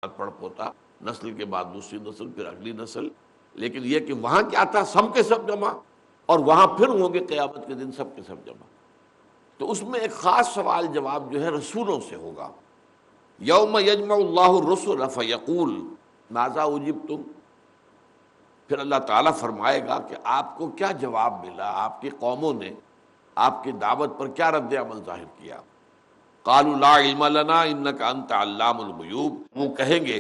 پڑ پوتا، نسل کے بعد دوسری نسل، پھر اگلی نسل، لیکن یہ کہ وہاں کیا تھا، سب کے سب جمع، اور وہاں پھر ہوں گے قیامت کے دن سب کے سب جمع۔ تو اس میں ایک خاص سوال جواب جو ہے رسولوں سے ہوگا۔ یوم یجمع اللہ الرسل فیقول ماذا اجبتم، پھر اللہ تعالیٰ فرمائے گا کہ آپ کو کیا جواب ملا، آپ کی قوموں نے آپ کی دعوت پر کیا رد عمل ظاہر کیا۔ قالوا لا علم لنا انک انت علام الغیوب، وہ کہیں گے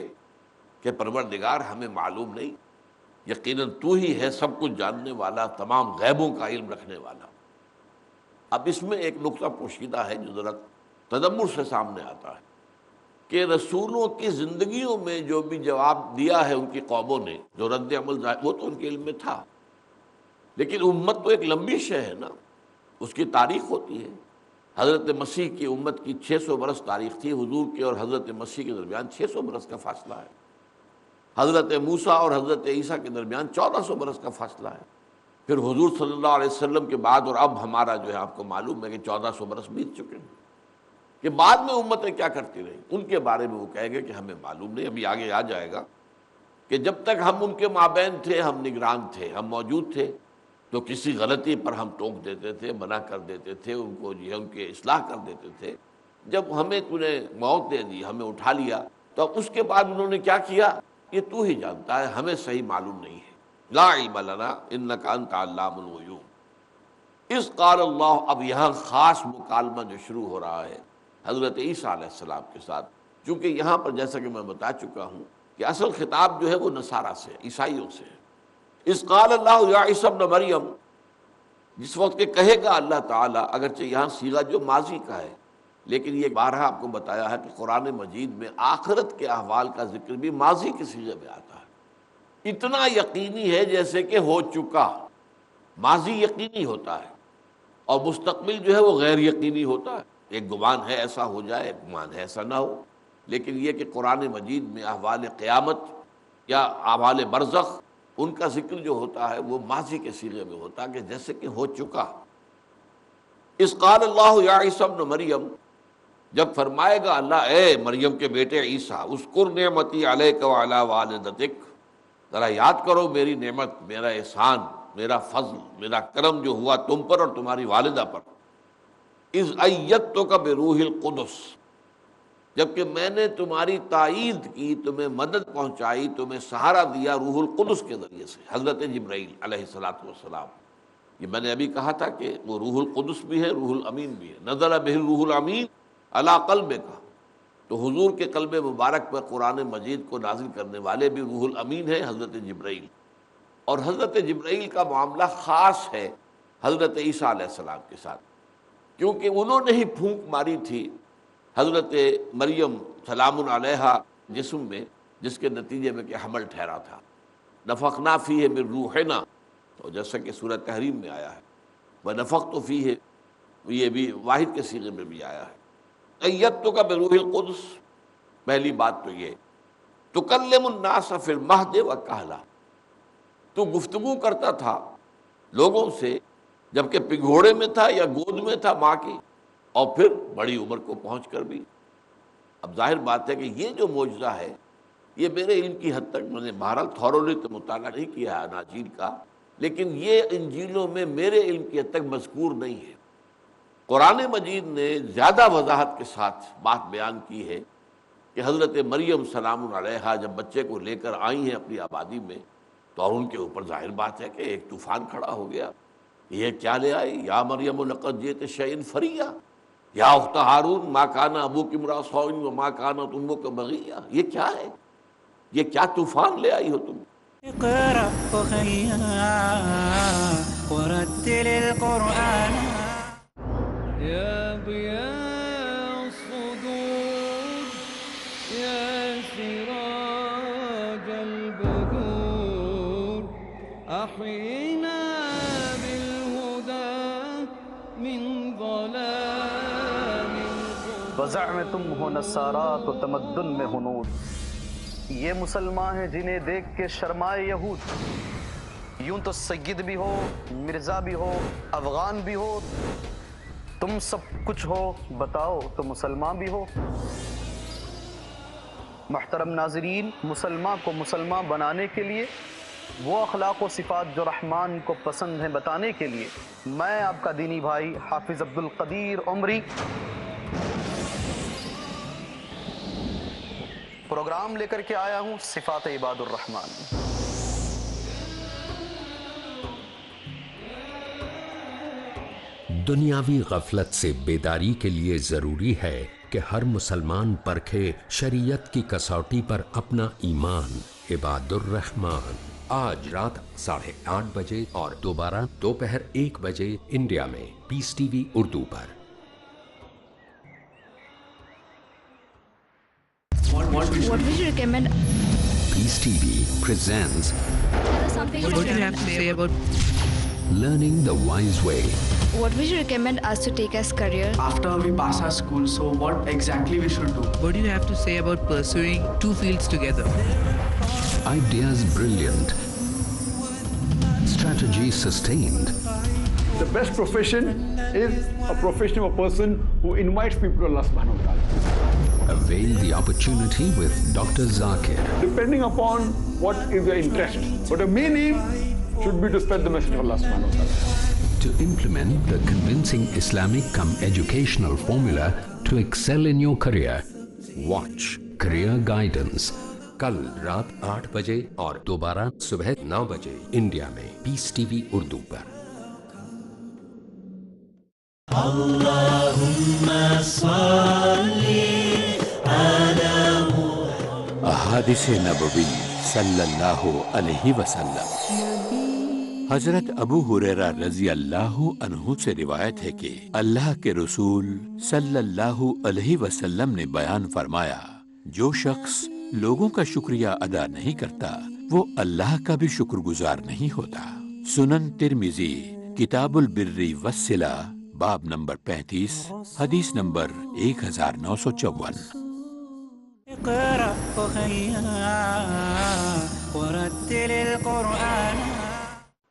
کہ پروردگار ہمیں معلوم نہیں، یقیناً تو ہی ہے سب کچھ جاننے والا، تمام غیبوں کا علم رکھنے والا۔ اب اس میں ایک نقطہ پوشیدہ ہے جو ذرا تدبر سے سامنے آتا ہے کہ رسولوں کی زندگیوں میں جو بھی جواب دیا ہے ان کی قوموں نے، جو رد عمل وہ تو ان کے علم میں تھا، لیکن امت تو ایک لمبی شے ہے نا، اس کی تاریخ ہوتی ہے۔ حضرت مسیح کی امت کی 600 برس تاریخ تھی، حضور کے اور حضرت مسیح کے درمیان 600 برس کا فاصلہ ہے۔ حضرت موسیٰ اور حضرت عیسیٰ کے درمیان 1400 برس کا فاصلہ ہے۔ پھر حضور صلی اللہ علیہ وسلم کے بعد اور اب ہمارا جو ہے آپ کو معلوم ہے کہ 1400 برس بیت چکے ہیں، کہ بعد میں امتیں کیا کرتی رہیں ان کے بارے میں وہ کہیں گے کہ ہمیں معلوم نہیں۔ ابھی آگے آ جائے گا کہ جب تک ہم ان کے مابین تھے، ہم نگران تھے، ہم موجود تھے، تو کسی غلطی پر ہم ٹوک دیتے تھے، منع کر دیتے تھے، ان کو جو ہے ان کی اصلاح کر دیتے تھے۔ جب ہمیں تو نے موت دے دی، ہمیں اٹھا لیا، تو اب اس کے بعد انہوں نے کیا کیا یہ تو ہی جانتا ہے، ہمیں صحیح معلوم نہیں ہے۔ لا علم لنا انک انت علام الغیوب اذ قال اللہ، اب یہاں خاص مکالمہ جو شروع ہو رہا ہے حضرت عیسیٰ علیہ السلام کے ساتھ، چونکہ یہاں پر جیسا کہ میں بتا چکا ہوں کہ اصل خطاب جو ہے وہ نصارہ سے، عیسائیوں سے ہے۔ اذ قال اللہ یا عیسیٰ ابن مریم، جس وقت کہ کہے گا اللہ تعالیٰ، اگرچہ یہاں صیغہ جو ماضی کا ہے، لیکن یہ بارہا آپ کو بتایا ہے کہ قرآن مجید میں آخرت کے احوال کا ذکر بھی ماضی کے صیغے میں آتا ہے۔ اتنا یقینی ہے جیسے کہ ہو چکا، ماضی یقینی ہوتا ہے اور مستقبل جو ہے وہ غیر یقینی ہوتا ہے۔ ایک گمان ہے ایسا ہو جائے، ایک گمان ہے ایسا نہ ہو، لیکن یہ کہ قرآن مجید میں احوال قیامت یا احوال برزخ ان کا ذکر جو ہوتا ہے وہ ماضی کے صیغے میں ہوتا ہے، کہ جیسے کہ ہو چکا۔ اذ قال اللہ یا عیسیٰ ابن مریم، جب فرمائے گا اللہ اے مریم کے بیٹے عیسیٰ، اذکر نعمتی علیک وعلی والدتک، ذرا یاد کرو میری نعمت، میرا احسان، میرا فضل، میرا کرم جو ہوا تم پر اور تمہاری والدہ پر۔ اذ ایدتک بروح القدس، جبکہ میں نے تمہاری تائید کی، تمہیں مدد پہنچائی، تمہیں سہارا دیا روح القدس کے ذریعے سے، حضرت جبرائیل علیہ السلام۔ یہ میں نے ابھی کہا تھا کہ وہ روح القدس بھی ہے، روح الامین بھی ہے، نزل بہ الروح الامین علی قلبک، تو حضور کے قلب مبارک پر قرآن مجید کو نازل کرنے والے بھی روح الامین ہے حضرت جبرائیل۔ اور حضرت جبرائیل کا معاملہ خاص ہے حضرت عیسیٰ علیہ السلام کے ساتھ، کیونکہ انہوں نے ہی پھونک ماری تھی حضرت مریم سلام علیہا جسم میں، جس کے نتیجے میں کہ حمل ٹھہرا تھا۔ نفخنا فیہ من روحنا، تو جیسا کہ سورہ تحریم میں آیا ہے، ونفخت فیہ، یہ بھی واحد کے صیغے میں بھی آیا ہے۔ ایدتک بروح القدس، پہلی بات تو یہ، تکلم الناس فی المہد وکہلا، تو گفتگو کرتا تھا لوگوں سے جبکہ پگھوڑے میں تھا یا گود میں تھا ماں کی، اور پھر بڑی عمر کو پہنچ کر بھی۔ اب ظاہر بات ہے کہ یہ جو معجزہ ہے یہ میرے علم کی حد تک، میں نے بہرحال تھورولی تو مطالعہ نہیں کیا ہے اناجیل کا، لیکن یہ انجیلوں میں میرے علم کی حد تک مذکور نہیں ہے۔ قرآن مجید نے زیادہ وضاحت کے ساتھ بات بیان کی ہے کہ حضرت مریم سلام علیہا جب بچے کو لے کر آئی ہیں اپنی آبادی میں، تو اور ان کے اوپر ظاہر بات ہے کہ ایک طوفان کھڑا ہو گیا۔ یہ کیا لے آئی؟ یا مریم لقد جئت شیئا فریا، یا اخت ہارون ما کان ابوک امرأ سوء وما کانت امک بغیا، یہ کیا ہے؟ یہ کیا طوفان لے آئی ہو تم؟ اقرأ أخيا ورتل القرآن يا ضياء الصدور يا سراج البدور أحينا بالهدى من ظلام بزعمتم ہو نصارا تو تمدن میں ہنود، یہ مسلمان ہیں جنہیں دیکھ کے شرمائے یہود، یوں تو سید بھی ہو، مرزا بھی ہو، افغان بھی ہو، تم سب کچھ ہو، بتاؤ تو مسلمان بھی ہو۔ محترم ناظرین، مسلمان کو مسلمان بنانے کے لیے، وہ اخلاق و صفات جو رحمان کو پسند ہیں بتانے کے لیے، میں آپ کا دینی بھائی حافظ عبدالقدیر عمری پروگرام لے کر کے آیا ہوں صفات عباد الرحمن۔ دنیاوی غفلت سے بیداری کے لیے ضروری ہے کہ ہر مسلمان پرکھے شریعت کی کسوٹی پر اپنا ایمان۔ عباد الرحمن آج رات 8:30 بجے اور دوبارہ دوپہر 1 بجے انڈیا میں پیس ٹی وی اردو پر۔ What would you recommend? Peace T V presents Something What do you have to say about Learning the Wise Way. What would you recommend us to take as career? After we pass our school, so what exactly we should do? what do you have to say about pursuing two fields together? Ideas brilliant. Strategy sustained. The best profession is a profession of a person who invites people to Allah subhanahu wa ta'ala. Avail the opportunity with Dr. Zakir. Depending upon what is your interest. But the main aim should be to spread the message of Allah subhanahu wa ta'ala. To implement the convincing Islamic educational formula to excel in your career. Watch Career Guidance. کل رات 8 بجے اور دوبارہ صبح 9 بجے India میں Peace T V Urdu پر۔ احادیث نبوی صلی اللہ علیہ وسلم۔ حضرت ابو ہریرہ رضی اللہ عنہ سے روایت ہے کہ اللہ کے رسول صلی اللہ علیہ وسلم نے بیان فرمایا، جو شخص لوگوں کا شکریہ ادا نہیں کرتا وہ اللہ کا بھی شکر گزار نہیں ہوتا۔ سنن ترمذی کتاب البر والصلہ باب نمبر 35 حدیث نمبر 1954۔ اقرأ ورتل القرآن۔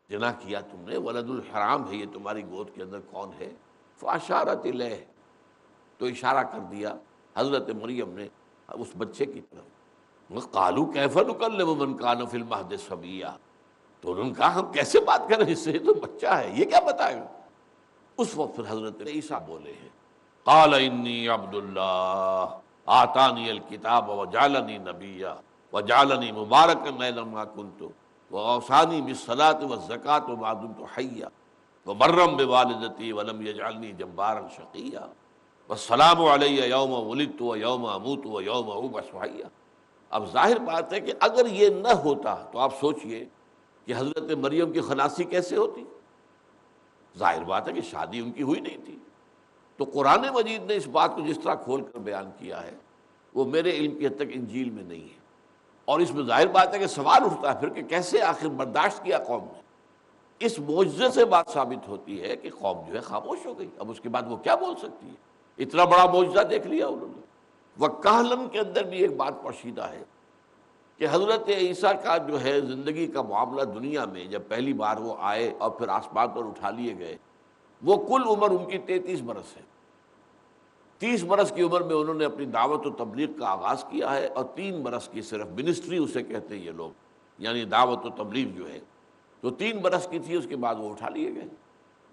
جنا کیا تم نے، ولد الحرام ہے یہ تمہاری گود کے اندر کون ہے؟ فاشارت الیہ، تو اشارہ کر دیا حضرت مریم نے اس بچے کی طرف۔ قالوا کیف نکلم من کان فی المہد صبیا، تو انہوں نے کہا ہم کیسے بات کریں اس سے، یہ تو بچہ ہے، یہ کیا بتائیں گے؟ اس وقت پھر حضرت عیسیٰ بولے ہیں، قال انی عبد اللہ آتانی الکتاب وجعلنی نبیا وجعلنی مبارکا اینما کنت وأوصانی بالصلاة والزکاة ما دمت حیا وبرا بوالدتی ولم یجعلنی جبارا شقیا والسلام علی یوم ولدت ویوم اموت ویوم ابعث حیا۔ اب ظاہر بات ہے کہ اگر یہ نہ ہوتا تو آپ سوچئے کہ حضرت مریم کی خناسی کیسے ہوتی؟ ظاہر بات ہے کہ شادی ان کی ہوئی نہیں تھی۔ تو قرآن مجید نے اس بات کو جس طرح کھول کر بیان کیا ہے وہ میرے علم کی حد تک انجیل میں نہیں ہے، اور اس میں ظاہر بات ہے کہ سوال اٹھتا ہے پھر کہ کیسے آخر برداشت کیا قوم نے۔ اس معجزے سے بات ثابت ہوتی ہے کہ قوم جو ہے خاموش ہو گئی، اب اس کے بعد وہ کیا بول سکتی ہے؟ اتنا بڑا معجزہ دیکھ لیا انہوں نے۔ وکہلن کے اندر بھی ایک بات پوشیدہ ہے کہ حضرت عیسیٰ کا جو ہے زندگی کا معاملہ دنیا میں جب پہلی بار وہ آئے اور پھر آسمان پر اٹھا لیے گئے، وہ کل عمر ان کی 33 برس ہے۔ 30 برس کی عمر میں انہوں نے اپنی دعوت و تبلیغ کا آغاز کیا ہے، اور 3 برس کی صرف منسٹری اسے کہتے ہیں یہ لوگ، یعنی دعوت و تبلیغ جو ہے تو 3 برس کی تھی، اس کے بعد وہ اٹھا لیے گئے۔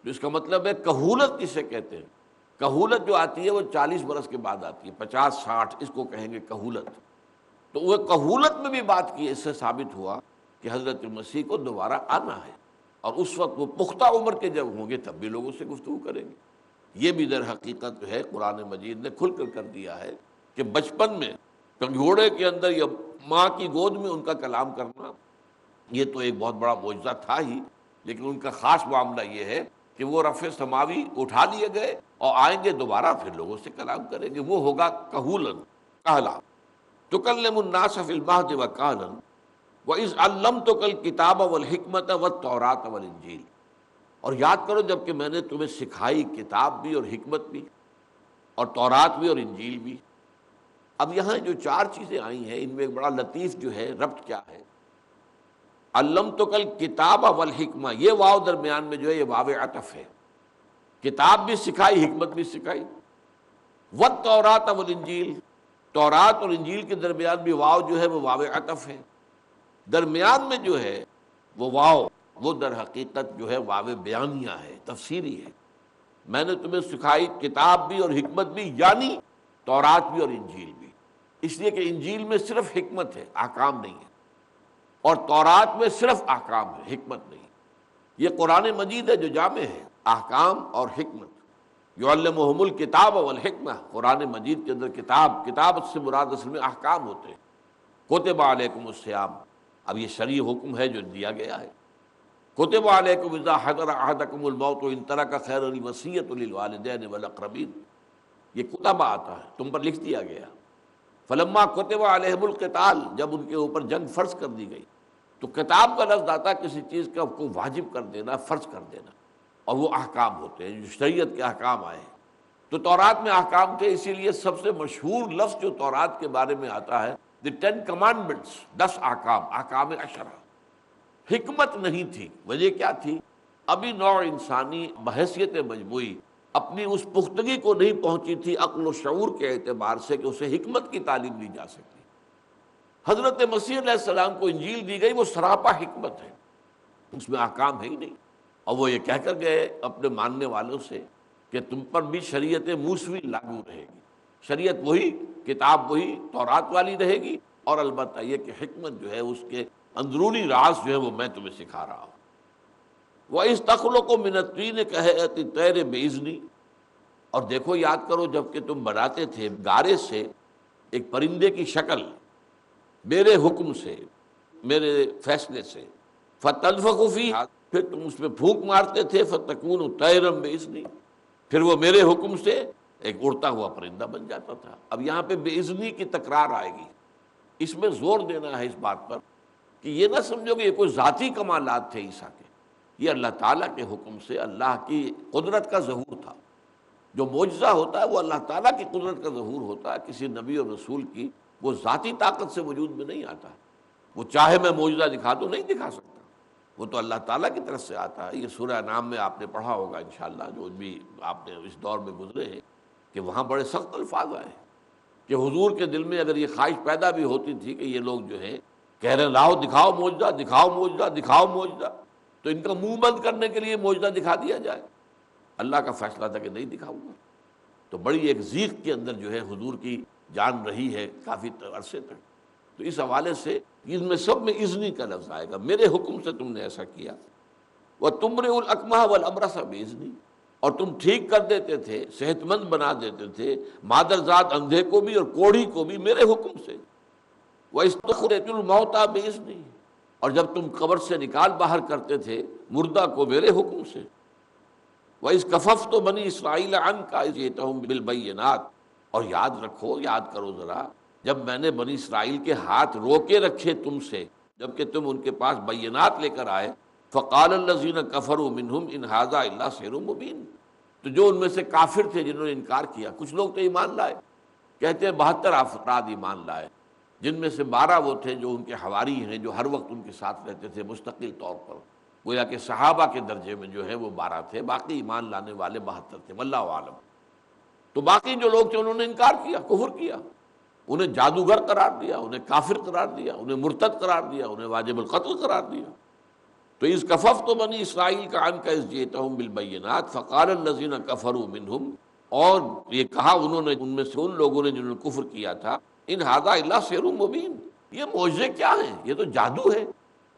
تو اس کا مطلب ہے کہولت کسے کہتے ہیں؟ کہولت جو آتی ہے وہ 40 برس کے بعد آتی ہے، 50-60 اس کو کہیں گے کہولت۔ تو وہ کہولت میں بھی بات کی، اس سے ثابت ہوا کہ حضرت مسیح کو دوبارہ آنا ہے، اور اس وقت وہ پختہ عمر کے جب ہوں گے تب بھی لوگوں سے گفتگو کریں گے۔ یہ بھی در حقیقت جو ہے قرآن مجید نے کھل کر دیا ہے کہ بچپن میں کنگھوڑے کے اندر یا ماں کی گود میں ان کا کلام کرنا یہ تو ایک بہت بڑا معجزہ تھا ہی، لیکن ان کا خاص معاملہ یہ ہے کہ وہ رفع سماوی اٹھا لیے گئے اور آئیں گے دوبارہ پھر لوگوں سے کلام کریں گے، وہ ہوگا کہولن کہلا۔ تکلم الناس فی المہد وکہلا وَإِذْ عَلَّمْتُكَ الْكِتَابَ وَالْحِکْمَةَ وَالتَّوْرَاةَ وَالْإِنْجِیلَ، اور یاد کرو جب کہ میں نے تمہیں سکھائی کتاب بھی اور حکمت بھی اور تورات بھی اور انجیل بھی۔ اب یہاں جو 4 چیزیں آئی ہیں ان میں ایک بڑا لطیف جو ہے ربط کیا ہے؟ علمتک الکتاب والحکمہ، یہ واو درمیان میں جو ہے یہ واو عطف ہے، کتاب بھی سکھائی حکمت بھی سکھائی، والتورات والانجیل، تورات اور انجیل کے درمیان بھی واو جو ہے وہ واو عطف ہے، درمیان میں جو ہے وہ واو وہ در حقیقت جو ہے واو بیانیہ ہے، تفسیری ہے۔ میں نے تمہیں سکھائی کتاب بھی اور حکمت بھی، یعنی تورات بھی اور انجیل بھی، اس لیے کہ انجیل میں صرف حکمت ہے، احکام نہیں ہے، اور تورات میں صرف احکام ہے، حکمت نہیں۔ یہ قرآن مجید ہے جو جامع ہے، احکام اور حکمت۔ یعلمہم الکتاب والحکمہ، قرآن مجید کے اندر کتاب سے مراد اصل میں احکام ہوتے ہیں۔ کتب علیکم الصیام، اب یہ شرعی حکم ہے جو دیا گیا ہے۔ کتب علیکم اذا حضر احدکم الموت ان ترک خیرا الوصیۃ للوالدین والاقربین، یہ کتب آتا ہے، تم پر لکھ دیا گیا۔ فلما کتب علیہم القتال، جب ان کے اوپر جنگ فرض کر دی گئی، تو کتاب کا لفظ آتا ہے کسی چیز کا کو واجب کر دینا، فرض کر دینا، اور وہ احکام ہوتے ہیں جو شریعت کے احکام آئے ہیں۔ تو تورات میں احکام تھے، اسی لیے سب سے مشہور لفظ جو تورات کے بارے میں آتا ہے دی 10 کمانڈمنٹس، 10 احکام، احکام عشرہ۔ حکمت نہیں تھی، وجہ کیا تھی؟ ابھی نوع انسانی بحیثیت مجموعی اپنی اس پختگی کو نہیں پہنچی تھی عقل و شعور کے اعتبار سے کہ اسے حکمت کی تعلیم دی جا سکتی۔ حضرت مسیح علیہ السلام کو انجیل دی گئی، وہ سراپا حکمت ہے، اس میں احکام ہے ہی نہیں، اور وہ یہ کہہ کر گئے اپنے ماننے والوں سے کہ تم پر بھی شریعت موسوی لاگو رہے گی، شریعت وہی، کتاب وہی، تورات والی رہے گی، اور البتہ یہ کہ حکمت جو ہے اس کے اندرونی راز جو ہے وہ میں تمہیں سکھا رہا ہوں۔ وَإِذْ تَخْلُقُ مِنَ الطِّينِ كَهَيْئَةِ الطَّيْرِ بِإِذْنِي، اور دیکھو یاد کرو جب کہ تم بناتے تھے گارے سے ایک پرندے کی شکل میرے حکم سے، میرے فیصلے سے، فَتَنفُخُ فِيهَا، پھر تم اس میں پھونک مارتے تھے، فَتَكُونُ طَيْرًا بِإِذْنِي، پھر وہ میرے حکم سے ایک اڑتا ہوا پرندہ بن جاتا تھا۔ اب یہاں پہ بِإِذْنِی کی تکرار آئے گی، اس میں زور دینا ہے اس بات پر کہ یہ نہ سمجھو کہ یہ کوئی ذاتی کمالات تھے عیسیٰ کے، یہ اللہ تعالیٰ کے حکم سے اللہ کی قدرت کا ظہور تھا۔ جو معجزہ ہوتا ہے وہ اللہ تعالیٰ کی قدرت کا ظہور ہوتا ہے، کسی نبی اور رسول کی وہ ذاتی طاقت سے وجود میں نہیں آتا، وہ چاہے میں معجزہ دکھا دوں نہیں دکھا سکتا، وہ تو اللہ تعالیٰ کی طرف سے آتا ہے۔ یہ سورہ انعام میں آپ نے پڑھا ہوگا انشاءاللہ، جو بھی آپ نے اس دور میں گزرے ہیں، کہ وہاں بڑے سخت الفاظ آئے ہیں کہ حضور کے دل میں اگر یہ خواہش پیدا بھی ہوتی تھی کہ یہ لوگ جو ہے کہہ رہے لاؤ دکھاؤ معجزہ، دکھاؤ معجزہ، دکھاؤ معجزہ، تو ان کا منہ بند کرنے کے لیے معجزہ دکھا دیا جائے، اللہ کا فیصلہ تھا کہ نہیں دکھاؤں گا۔ تو بڑی ایک ضیق کے اندر جو ہے حضور کی جان رہی ہے کافی عرصے تک۔ تو اس حوالے سے ان میں سب میں اذنی کا لفظ آئے گا، میرے حکم سے تم نے ایسا کیا۔ وَتُمْرِئُ الْأَكْمَحَ وَالْأَبْرَصَ بِإِذْنِی، اور تم ٹھیک کر دیتے تھے، صحت مند بنا دیتے تھے مادرزاد اندھے کو بھی اور کوڑھی کو بھی میرے حکم سے۔ وَإِسْتُخْرِجُ الْمَوْتَىٰ بِإِذْنِی، اور جب تم قبر سے نکال باہر کرتے تھے مردہ کو میرے حکم سے۔ وَإِذْ كَفَفْتُ بَنِي إِسْرَائِيلَ عَنْكَ إِذْ جِئْتُهُم بِالْبَيِّنَاتِ، اور یاد رکھو، یاد کرو ذرا، جب میں نے بنی اسرائیل کے ہاتھ روکے رکھے تم سے جبکہ تم ان کے پاس بینات لے کر آئے۔ فَقَالَ الَّذِينَ كَفَرُوا مِنْهُمْ إِنْ هَذَا إِلَّا سِحْرٌ مُبِينٌ، تو جو ان میں سے کافر تھے جنہوں نے انکار کیا، کچھ لوگ تو ایمان لائے، کہتے ہیں 72 افراد ایمان لائے، جن میں سے 12 وہ تھے جو ان کے حواری ہیں، جو ہر وقت ان کے ساتھ رہتے تھے مستقل طور پر، گویا کہ صحابہ کے درجے میں جو ہے وہ 12 تھے، باقی ایمان لانے والے 72 تھے، واللہ عالم۔ تو باقی جو لوگ تھے انہوں نے انکار کیا، کفر کیا، انہیں جادوگر قرار دیا، انہیں کافر قرار دیا، انہیں مرتد قرار دیا، انہیں واجب القتل قرار دیا۔ تو اذ کففت بنی اسرائیل کا عنک اذ جئتہم بالبینات فقال الذین کفروا منہم، اور یہ کہا انہوں نے ان میں سے ان لوگوں نے جنہوں نے کفر کیا تھا، ان ھذا الا سحر مبین، یہ معجزے کیا ہیں، یہ تو جادو ہے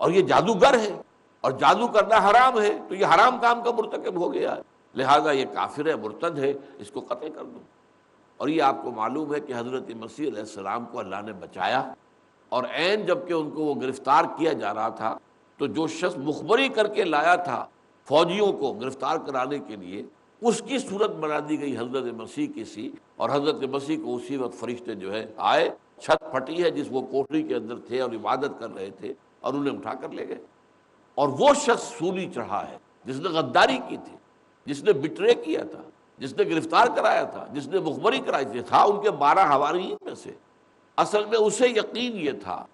اور یہ جادوگر ہے اور جادو کرنا حرام ہے، تو یہ حرام کام کا مرتکب ہو گیا ہے، لہذا یہ کافر ہے، مرتد ہے، اس کو قتل کر دو۔ اور یہ آپ کو معلوم ہے کہ حضرت مسیح علیہ السلام کو اللہ نے بچایا، اور عین جب کہ ان کو وہ گرفتار کیا جا رہا تھا تو جو شخص مخبری کر کے لایا تھا فوجیوں کو گرفتار کرانے کے لیے، اس کی صورت بنا دی گئی حضرت مسیح کی سی، اور حضرت مسیح کو اسی وقت فرشتے جو ہے آئے، چھت پھٹی ہے جس وہ کوٹری کے اندر تھے اور عبادت کر رہے تھے، اور انہیں اٹھا کر لے گئے۔ اور وہ شخص سولی چڑھا ہے جس نے غداری کی تھی، جس نے بٹرے کیا تھا، جس نے گرفتار کرایا تھا، جس نے مخبری کرائی تھی، تھا ان کے 12 حواریین میں سے۔ اصل میں اسے یقین یہ تھا،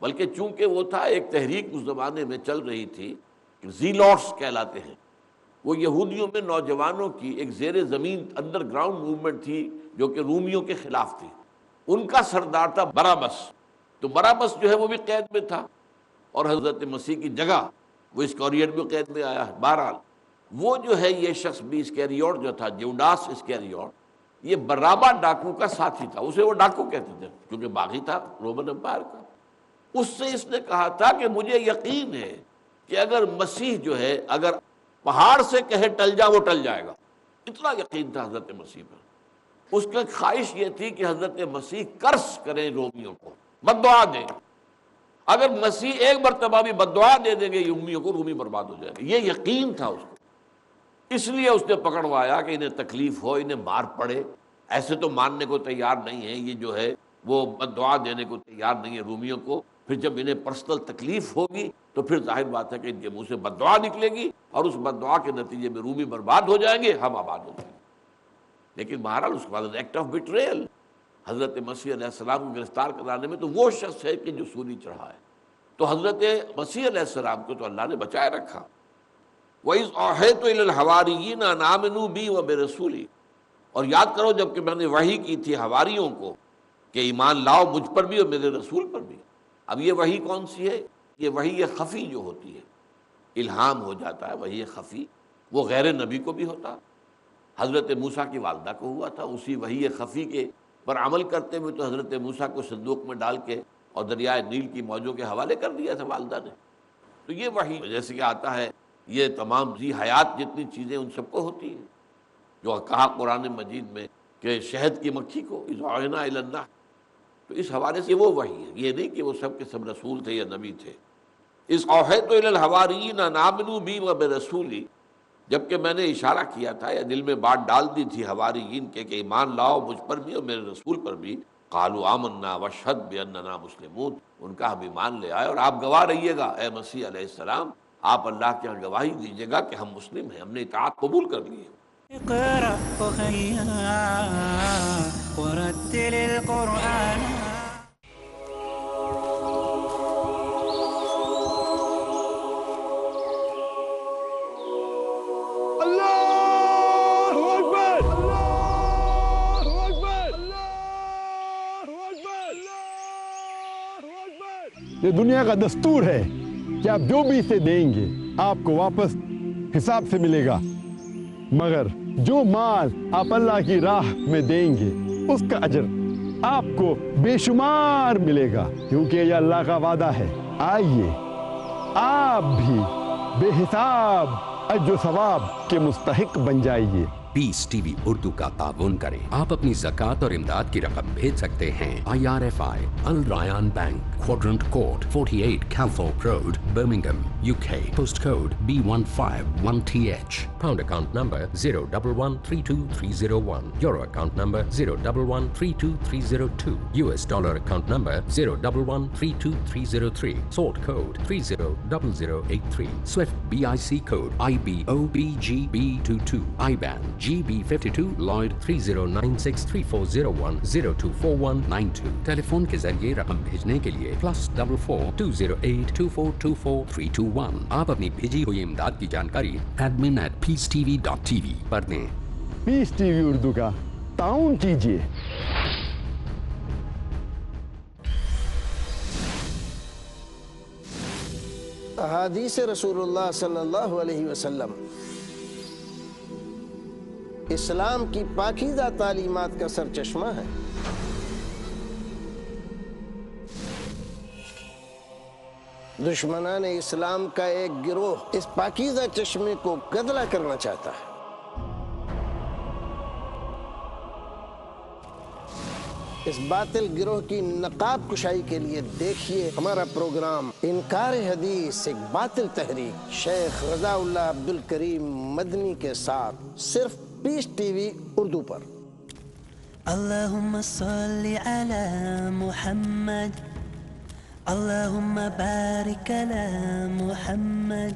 بلکہ چونکہ وہ تھا ایک تحریک اس زمانے میں چل رہی تھی، زیلوٹس کہلاتے ہیں، وہ یہودیوں میں نوجوانوں کی ایک زیر زمین انڈر گراؤنڈ موومنٹ تھی جو کہ رومیوں کے خلاف تھی۔ ان کا سردار تھا برابس. تو برابس جو ہے وہ بھی قید میں تھا اور حضرت مسیح کی جگہ وہ اسکاریوٹ بھی قید میں آیا ہے. بہرحال وہ جو ہے یہ شخص بھی اسکیریوٹ جو تھا، جیوڈاس اسکیریوٹ، یہ برابا ڈاکو کا ساتھی تھا. اسے وہ ڈاکو کہتے تھے کیونکہ باغی تھا رومن امپائر کا. اس سے اس نے کہا تھا کہ مجھے یقین ہے کہ اگر مسیح جو ہے اگر پہاڑ سے کہے ٹل جا وہ ٹل جائے گا. اتنا یقین تھا حضرت مسیح پر. اس کی خواہش یہ تھی کہ حضرت مسیح قرض کریں رومیوں کو، بد دعا دیں. اگر مسیح ایک مرتبہ بھی بد دعا دے دیں گے رومیوں کو، رومی برباد ہو جائے گا. یہ یقین تھا اس کو. اس لیے اس نے پکڑوایا کہ انہیں تکلیف ہو، انہیں مار پڑے. ایسے تو ماننے کو تیار نہیں ہے، یہ جو ہے وہ بد دعا دینے کو تیار نہیں ہے رومیوں کو. پھر جب انہیں پرسنل تکلیف ہوگی تو پھر ظاہر بات ہے کہ ان کے منہ سے بد دعا نکلے گی اور اس بد دعا کے نتیجے میں رومی برباد ہو جائیں گے، ہم آباد ہو جائیں گے. لیکن بہرحال اس کے بعد ایکٹ آف بیٹریل، حضرت مسیح علیہ السلام کو گرفتار کرانے میں تو وہ شخص ہے کہ جو سولی چڑھا ہے. تو حضرت مسیح علیہ السلام کو تو اللہ نے بچائے رکھا. وَإِذْ أَوْحَيْتُ إِلَى الْحَوَارِيِّينَ أَنْ آمِنُوا بِي وَبِرَسُولِي، اور یاد کرو جب کہ میں نے وحی کی تھی حواریوں کو کہ ایمان لاؤ مجھ پر بھی اور میرے رسول پر بھی. اب یہ وحی کون سی ہے؟ یہ وحی خفی جو ہوتی ہے، الہام ہو جاتا ہے. وحی خفی وہ غیر نبی کو بھی ہوتا. حضرت موسیٰ کی والدہ کو ہوا تھا. اسی وحی خفی کے پر عمل کرتے ہوئے تو حضرت موسیٰ کو صندوق میں ڈال کے اور دریائے نیل کی موجوں کے حوالے کر دیا تھا والدہ نے. تو یہ وحی جیسے کہ آتا ہے یہ تمام ذی حیات جتنی چیزیں ان سب کو ہوتی ہیں. جو کہا قرآن مجید میں کہ شہد کی مکھی کو اذ اوحینا الی النحل، تو اس حوالے سے وہ وحی ہے. یہ نہیں کہ وہ سب کے سب رسول تھے یا نبی تھے. اذ اوحیت الی الحواریین ان آمنوا بی وبرسولی، جبکہ میں نے اشارہ کیا تھا یا دل میں بات ڈال دی تھی حواریین کے کہ ایمان لاؤ مجھ پر بھی اور میرے رسول پر بھی. قالوا آمنا واشہد باننا مسلمون، ان کا ہم ایمان لے آئے اور آپ گواہ رہیے گا اے مسیح علیہ السلام، آپ اللہ کے یہاں گواہی دیجیے گا کہ ہم مسلم ہیں، ہم نے اطاعت قبول کر لی ہے. اقرأ أخيا ورتل القرآن. یہ دنیا کا دستور ہے کہ آپ جو بھی اسے دیں گے آپ کو واپس حساب سے ملے گا، مگر جو مال آپ اللہ کی راہ میں دیں گے اس کا اجر آپ کو بے شمار ملے گا، کیونکہ یہ اللہ کا وعدہ ہے. آئیے آپ بھی بے حساب اجر و ثواب کے مستحق بن جائیے. پیس ٹی وی اردو کا تعاون کریں. آپ اپنی زکوٰۃ اور امداد کی رقم بھیج سکتے ہیں IRFI Al Rayan bank, quadrant code 48 Calthorpe road, Birmingham UK، post code B151TH، pound account number 011323301، euro account number 011323302، US dollar account number 011323303، sort code 300083، swift BIC code IBOBGB22، IBAN GB52 Lloyd 30963401024192. Telephone کے ذریعے رقم بھیجنے کے لیے +442082424321. آپ اپنی بھیجی ہوئی امداد کی جانکاری admin@peacetv.tv پر دیں. پیس ٹی وی اردو کا تعاون کیجیے. احادیث رسول اللہ صلی اللہ علیہ وسلم اسلام کی پاکیزہ تعلیمات کا سرچشمہ ہے. دشمنان اسلام کا ایک گروہ اس پاکیزہ چشمے کو گدلا کرنا چاہتا ہے. اس باطل گروہ کی نقاب کشائی کے لیے دیکھیے ہمارا پروگرام انکار حدیث ایک باطل تحریک، شیخ رضا اللہ عبدالکریم مدنی کے ساتھ، صرف پیس ٹی وی اردو پر. اللهم صل على محمد، اللهم بارك على محمد.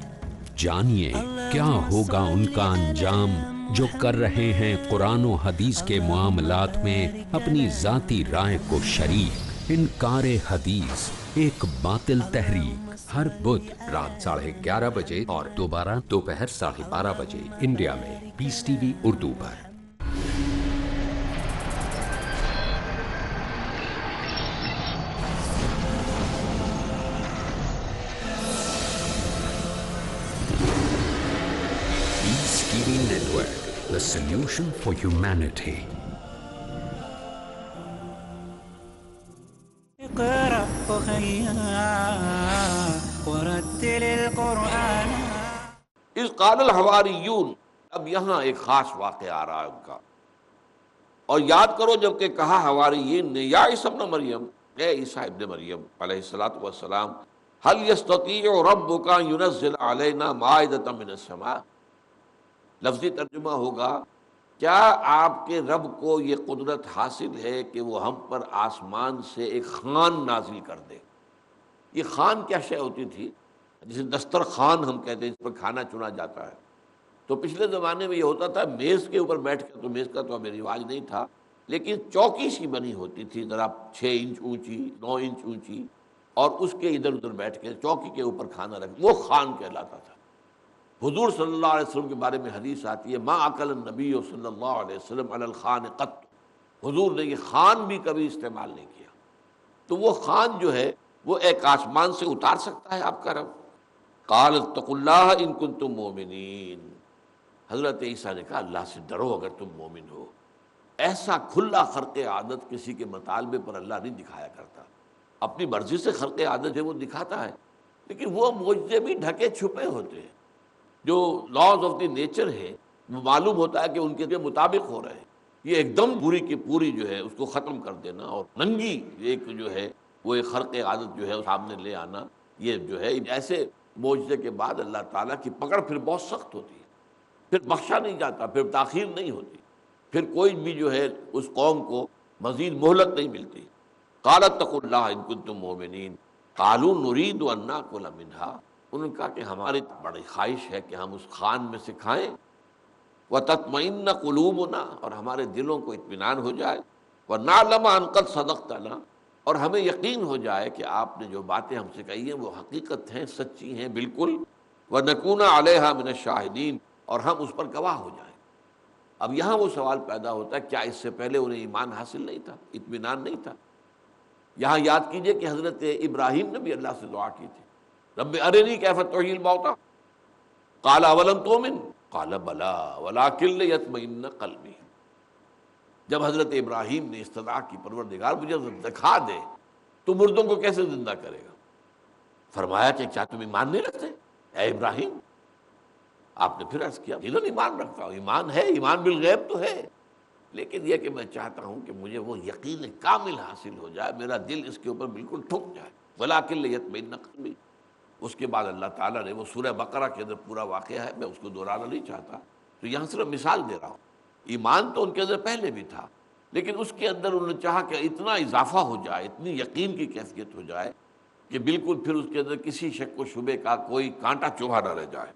جانیے کیا ہوگا ان کا انجام جو کر رہے ہیں قرآن و حدیث کے معاملات میں اپنی ذاتی رائے کو شریک. انکار حدیث ایک باطل تحریک، ہر بدھ رات 11:30 بجے اور دوبارہ دوپہر 12:30 بجے انڈیا میں پیس ٹی وی اردو پر. Network, the solution for humanity. اقرأ أخيا ورتل القرآن. اس قال الحواریون، اب یہاں ایک خاص واقعہ آ رہا ہے ان کا. اور یاد کرو جب کہ کہا حواریین نے یا عیسی ابن مریم، اے عیسیٰ ابن مریم علیہ الصلوۃ والسلام، هل يستطيع ربك ان ينزل علينا مائدة من السماء. لفظی ترجمہ ہوگا کیا آپ کے رب کو یہ قدرت حاصل ہے کہ وہ ہم پر آسمان سے ایک خوان نازل کر دے. یہ خوان کیا شے ہوتی تھی؟ جسے دسترخوان ہم کہتے ہیں، اس پر کھانا چنا جاتا ہے. تو پچھلے زمانے میں یہ ہوتا تھا میز کے اوپر بیٹھ کے، تو میز کا تو ہمیں رواج نہیں تھا، لیکن چوکی سی بنی ہوتی تھی ذرا 6 انچ اونچی 9 انچ اونچی، اور اس کے ادھر ادھر بیٹھ کے چوکی کے اوپر کھانا رکھ، وہ خوان کہلاتا تھا. حضور صلی اللہ علیہ وسلم کے بارے میں حدیث آتی ہے ما اکل النبی صلی اللہ علیہ وسلم علی الخوان قط. حضور نے یہ خوان بھی کبھی استعمال نہیں کیا. تو وہ خوان جو ہے وہ ایک آسمان سے اتار سکتا ہے آپ کا رب. قال اتقوا اللہ ان کنتم مؤمنین. حضرت عیسیٰ نے کہا اللہ سے ڈرو اگر تم مومن ہو. ایسا کھلا خرق عادت کسی کے مطالبے پر اللہ نہیں دکھایا کرتا. اپنی مرضی سے خرق عادت ہے وہ دکھاتا ہے، لیکن وہ معجزے بھی ڈھکے چھپے ہوتے ہیں. جو لاز آف دی نیچر ہے وہ معلوم ہوتا ہے کہ ان کے مطابق ہو رہے ہیں. یہ ایک دم پوری کی پوری جو ہے اس کو ختم کر دینا اور ننگی ایک جو ہے وہ ایک خرق عادت جو ہے سامنے لے آنا، یہ جو ہے ایسے معجزے کے بعد اللہ تعالیٰ کی پکڑ پھر بہت سخت ہوتی ہے. پھر بخشا نہیں جاتا، پھر تاخیر نہیں ہوتی، پھر کوئی بھی جو ہے اس قوم کو مزید مہلت نہیں ملتی. قال اتقوا اللہ ان کنتم مؤمنین قالوا نريد ان ناكل منها. انہوں نے کہا کہ ہماری بڑی خواہش ہے کہ ہم اس خوان میں سے کھائیں. وتطمئن قلوبنا، اور ہمارے دلوں کو اطمینان ہو جائے. ونعلم ان قد صدقتنا، اور ہمیں یقین ہو جائے کہ آپ نے جو باتیں ہم سے کہی ہیں وہ حقیقت ہیں، سچی ہیں بالکل. ونکون علیہا من الشاہدین، اور ہم اس پر گواہ ہو جائیں. اب یہاں وہ سوال پیدا ہوتا ہے کیا اس سے پہلے انہیں ایمان حاصل نہیں تھا، اطمینان نہیں تھا؟ یہاں یاد کیجئے کہ حضرت ابراہیم نے بھی اللہ سے دعا کی تھی رب ارنی کیف تحیی الموتى قال اولم تؤمن قال بلی ولکن لیطمئن قلبی. جب حضرت ابراہیم نے استدعا کی پروردگار مجھے دکھا دے تو مردوں کو کیسے زندہ کرے گا، فرمایا کہ کیا تم ایمان نہیں رکھتے اے ابراہیم؟ آپ نے پھر عرض کیا دل ایمان رکھتا ہوں، ایمان ہے، ایمان بالغیب تو ہے، لیکن یہ کہ میں چاہتا ہوں کہ مجھے وہ یقین کامل حاصل ہو جائے، میرا دل اس کے اوپر بالکل ٹھک جائے. ولکن لیطمئن قلبی. اس کے بعد اللہ تعالیٰ نے وہ سورہ بقرہ کے اندر پورا واقعہ ہے، میں اس کو دہرانا نہیں چاہتا، تو یہاں صرف مثال دے رہا ہوں. ایمان تو ان کے اندر پہلے بھی تھا، لیکن اس کے اندر انہوں نے چاہا کہ اتنا اضافہ ہو جائے، اتنی یقین کی کیفیت ہو جائے کہ بالکل پھر اس کے اندر کسی شک و شبے کا کوئی کانٹا چبھا نہ رہ جائے.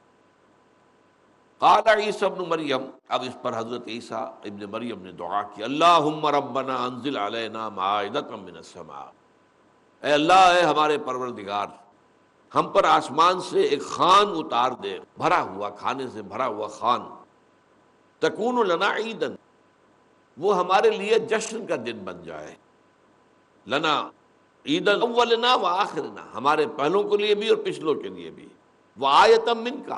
قال عیسی ابن مریم، اب اس پر حضرت عیسیٰ ابن مریم نے دعا کی اللہم ربنا انزل علینا مائدۃ من السماء. اے اللہ، اے ہمارے پروردگار، ہم پر آسمان سے ایک خوان اتار دے، بھرا ہوا، کھانے سے بھرا ہوا خوان. تکون لنا عیدن، وہ ہمارے لیے جشن کا دن بن جائے. لنا عیدن اولنا و آخرنا، ہمارے پہلوں کے لیے بھی اور پچھلوں کے لیے بھی. وآیۃ منک،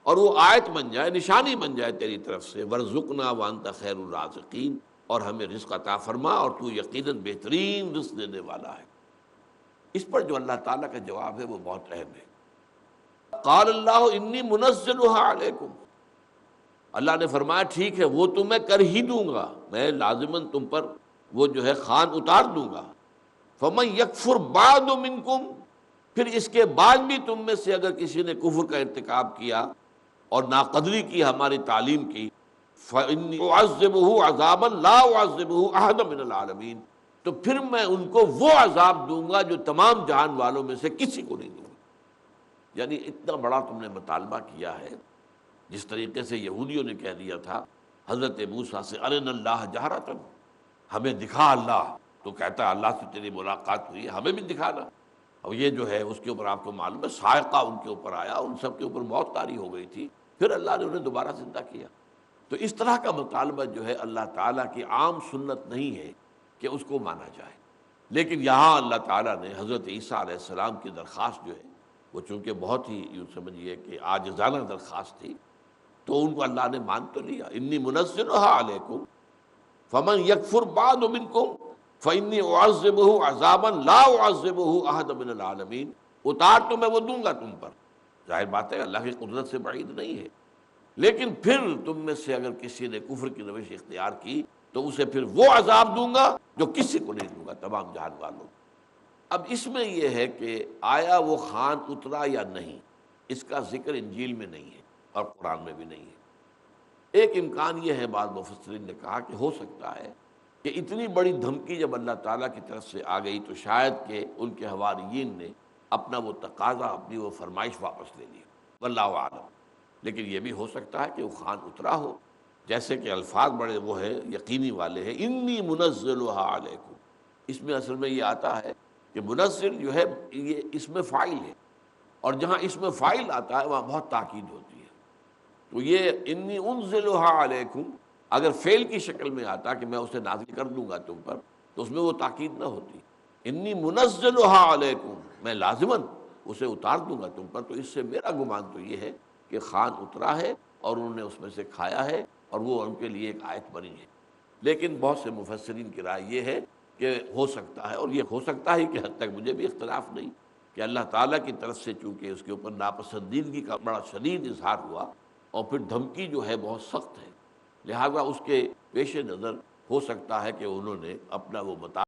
اور وہ آیت بن جائے، نشانی بن جائے تیری طرف سے. ورزقنا وانت خیر الرازقین، اور ہمیں رزق عطا فرما، اور تو یقیناً بہترین رزق دینے والا ہے. اس پر جو اللہ تعالیٰ کا جواب ہے وہ بہت اہم ہے. قال اللہ انی منزلها علیکم، اللہ نے فرمایا ٹھیک ہے وہ تو میں کر ہی دوں گا، میں لازماً تم پر وہ جو ہے خوان اتار دوں گا. فمن یکفر بعد منکم، پھر اس کے بعد بھی تم میں سے اگر کسی نے کفر کا ارتکاب کیا اور ناقدری کی ہماری تعلیم کی، فإنی أعذبه عذابا لا أعذبه أحدا من العالمین، تو پھر میں ان کو وہ عذاب دوں گا جو تمام جہان والوں میں سے کسی کو نہیں دوں گا. یعنی اتنا بڑا تم نے مطالبہ کیا ہے، جس طریقے سے یہودیوں نے کہہ دیا تھا حضرت موسیٰ سے ارنا اللہ جہرۃ، ہمیں دکھا اللہ، تو کہتا ہے اللہ سے تیری ملاقات ہوئی ہے، ہمیں بھی دکھانا. اور یہ جو ہے اس کے اوپر آپ کو معلوم ہے صاعقہ ان کے اوپر آیا، ان سب کے اوپر موت طاری ہو گئی تھی، پھر اللہ نے انہیں دوبارہ زندہ کیا. تو اس طرح کا مطالبہ جو ہے اللہ تعالیٰ کی عام سنت نہیں ہے کہ اس کو مانا جائے. لیکن یہاں اللہ تعالیٰ نے حضرت عیسیٰ علیہ السلام کی درخواست جو ہے وہ چونکہ بہت ہی یوں سمجھیے کہ عاجزانہ درخواست تھی، تو ان کو اللہ نے مان تو لیا، انی منزلها علیکم فمن یکفر بعد منکم فانی اعذبہ عذابا لا اعذبہ احد من العالمین، اتار تو میں وہ دوں گا تم پر، ظاہر بات ہے اللہ کی قدرت سے بعید نہیں ہے، لیکن پھر تم میں سے اگر کسی نے کفر کی روش اختیار کی تو اسے پھر وہ عذاب دوں گا جو کسی کو نہیں دوں گا تمام جہان والوں۔ اب اس میں یہ ہے کہ آیا وہ خوان اترا یا نہیں، اس کا ذکر انجیل میں نہیں ہے اور قرآن میں بھی نہیں ہے۔ ایک امکان یہ ہے، بعض مفسرین نے کہا کہ ہو سکتا ہے کہ اتنی بڑی دھمکی جب اللہ تعالیٰ کی طرف سے آ گئی تو شاید کہ ان کے حواریین نے اپنا وہ تقاضا، اپنی وہ فرمائش واپس لے لی، واللہ اعلم۔ لیکن یہ بھی ہو سکتا ہے کہ وہ خوان اترا ہو، جیسے کہ الفاظ بڑے وہ ہیں یقینی والے ہیں، انی منزلها علیکم، اس میں اصل میں یہ آتا ہے کہ منزل جو ہے یہ اسم فاعل ہے، اور جہاں اسم فاعل آتا ہے وہاں بہت تاکید ہوتی ہے۔ تو یہ انی انزلها علیکم اگر فعل کی شکل میں آتا کہ میں اسے نازل کر دوں گا تم پر، تو اس میں وہ تاکید نہ ہوتی۔ انی منزلها علیکم، میں لازماً اسے اتار دوں گا تم پر، تو اس سے میرا گمان تو یہ ہے کہ خوان اترا ہے اور انہوں نے اس میں سے کھایا ہے اور وہ ان کے لیے ایک آیت بنی ہے۔ لیکن بہت سے مفسرین کی رائے یہ ہے کہ ہو سکتا ہے، اور یہ ہو سکتا ہے کہ حد تک مجھے بھی اختلاف نہیں، کہ اللہ تعالیٰ کی طرف سے چونکہ اس کے اوپر ناپسندیدگی کا بڑا شدید اظہار ہوا اور پھر دھمکی جو ہے بہت سخت ہے، لہذا اس کے پیش نظر ہو سکتا ہے کہ انہوں نے اپنا وہ مطالبہ